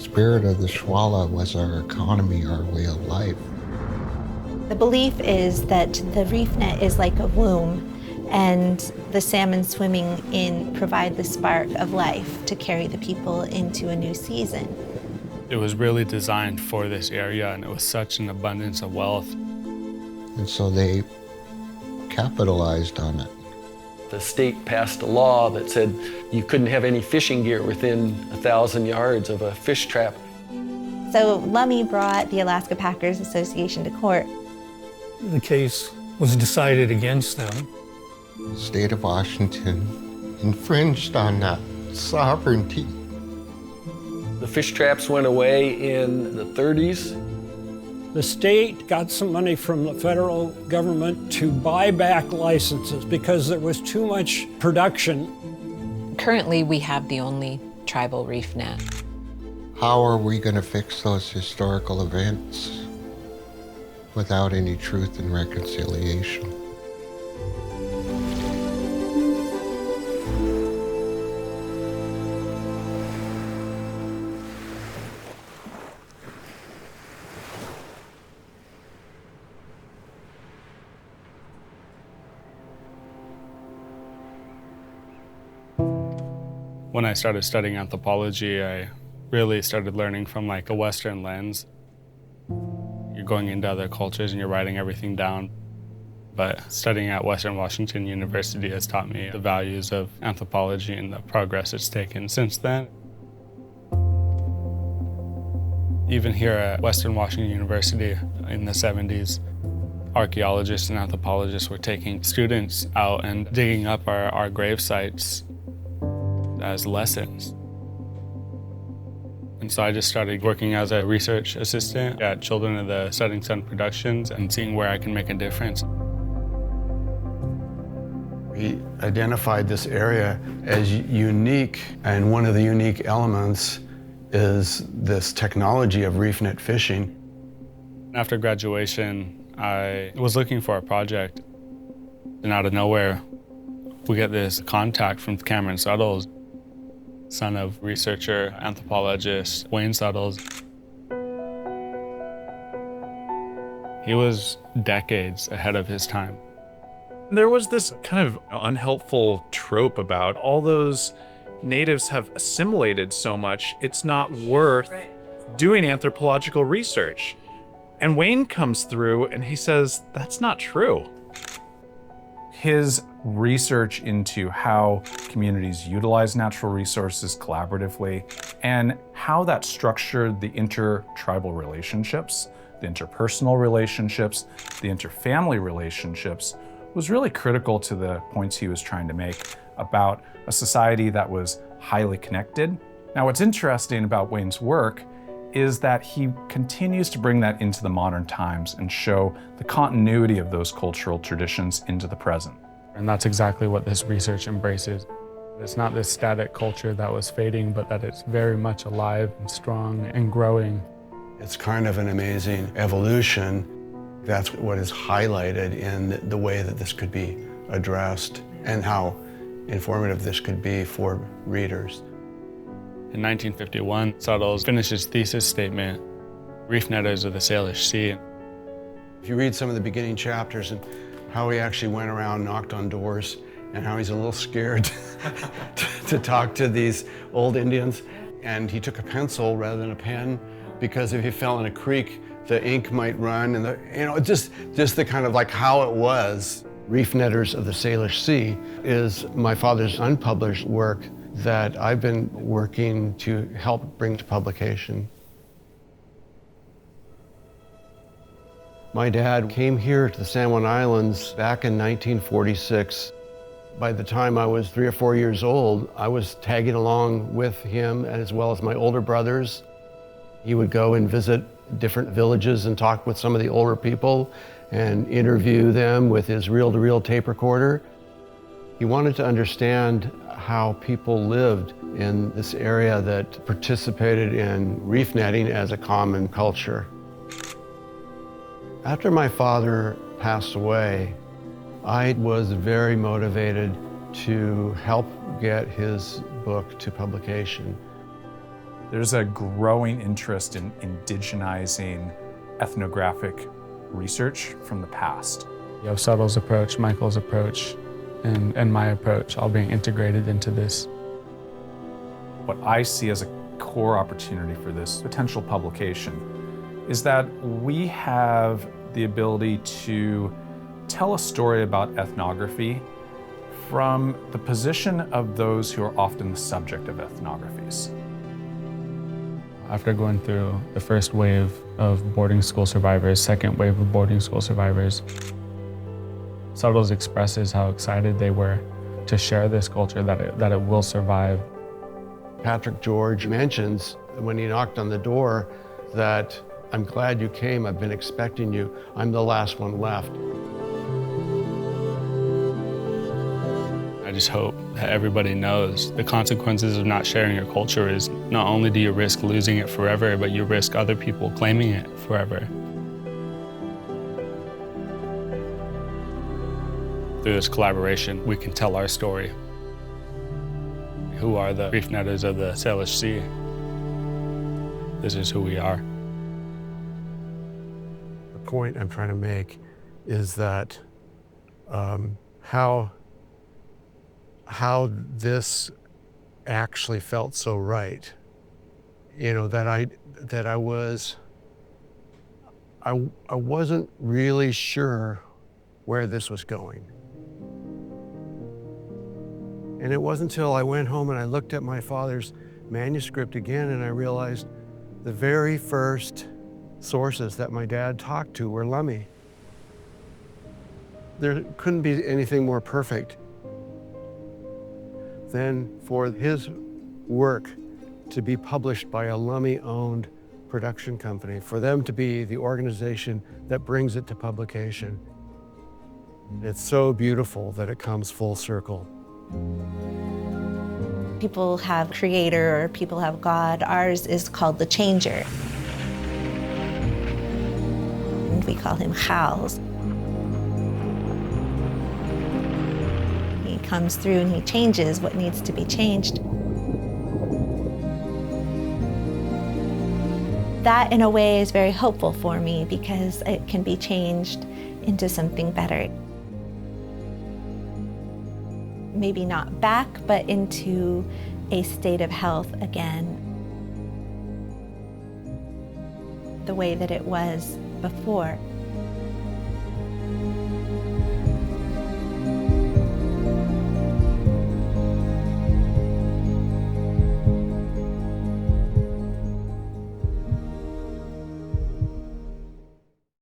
spirit of the Shwala was our economy, our way of life. The belief is that the reef net is like a womb, and the salmon swimming in provide the spark of life to carry the people into a new season. It was really designed for this area, and it was such an abundance of wealth. And so they capitalized on it. The state passed a law that said you couldn't have any fishing gear within 1,000 yards of a fish trap. So Lummi brought the Alaska Packers Association to court. The case was decided against them. The state of Washington infringed on that sovereignty. The fish traps went away in the 30s. The state got some money from the federal government to buy back licenses because there was too much production. Currently, we have the only tribal reef net. How are we going to fix those historical events without any truth and reconciliation? When I started studying anthropology, I really started learning from like a Western lens. You're going into other cultures and you're writing everything down. But studying at Western Washington University has taught me the values of anthropology and the progress it's taken since then. Even here at Western Washington University in the 70s, archaeologists and anthropologists were taking students out and digging up our grave sites as lessons. And so I just started working as a research assistant at Children of the Setting Sun Productions and seeing where I can make a difference. We identified this area as unique, and one of the unique elements is this technology of reef net fishing. After graduation, I was looking for a project, and out of nowhere, we get this contact from Cameron Suttles, son of researcher, anthropologist Wayne Suttles. He was decades ahead of his time. There was this kind of unhelpful trope about all those natives have assimilated so much, it's not worth doing anthropological research. And Wayne comes through and he says, that's not true. His research into how communities utilize natural resources collaboratively and how that structured the inter-tribal relationships, the interpersonal relationships, the interfamily relationships was really critical to the points he was trying to make about a society that was highly connected. Now, what's interesting about Wayne's work is that he continues to bring that into the modern times and show the continuity of those cultural traditions into the present. And that's exactly what this research embraces. It's not this static culture that was fading, but that it's very much alive and strong and growing. It's kind of an amazing evolution. That's what is suhighlighted in the way that this could be addressed and how informative this could be for readers. In 1951, Suttles finished his thesis statement, Reefnetters of the Salish Sea. If you read some of the beginning chapters and how he actually went around, knocked on doors, and how he's a little scared to talk to these old Indians, and he took a pencil rather than a pen because if he fell in a creek, the ink might run, and just the kind of like how it was. Reefnetters of the Salish Sea is my father's unpublished work that I've been working to help bring to publication. My dad came here to the San Juan Islands back in 1946. By the time I was 3 or 4 years old, I was tagging along with him as well as my older brothers. He would go and visit different villages and talk with some of the older people and interview them with his reel-to-reel tape recorder. He wanted to understand how people lived in this area that participated in reef netting as a common culture. After my father passed away, I was very motivated to help get his book to publication. There's a growing interest in indigenizing ethnographic research from the past. You have Suttles' approach, Michael's approach, and my approach all being integrated into this. What I see as a core opportunity for this potential publication is that we have the ability to tell a story about ethnography from the position of those who are often the subject of ethnographies. After going through the first wave of boarding school survivors, second wave of boarding school survivors, Suttles expresses how excited they were to share this culture, that it will survive. Patrick George mentions when he knocked on the door that, "I'm glad you came, I've been expecting you, I'm the last one left." I just hope that everybody knows the consequences of not sharing your culture is not only do you risk losing it forever, but you risk other people claiming it forever. Through this collaboration, we can tell our story. Who are the Reefnetters of the Salish Sea? This is who we are. The point I'm trying to make is that how this actually felt so right. You know, that I wasn't really sure where this was going. And it wasn't until I went home and I looked at my father's manuscript again and I realized the very first sources that my dad talked to were Lummi. There couldn't be anything more perfect than for his work to be published by a Lummi-owned production company, for them to be the organization that brings it to publication. It's so beautiful that it comes full circle. People have creator or people have God. Ours is called the changer. And we call him Hals. He comes through and he changes what needs to be changed. That, in a way, is very hopeful for me because it can be changed into something better. Maybe not back, but into a state of health again, the way that it was before.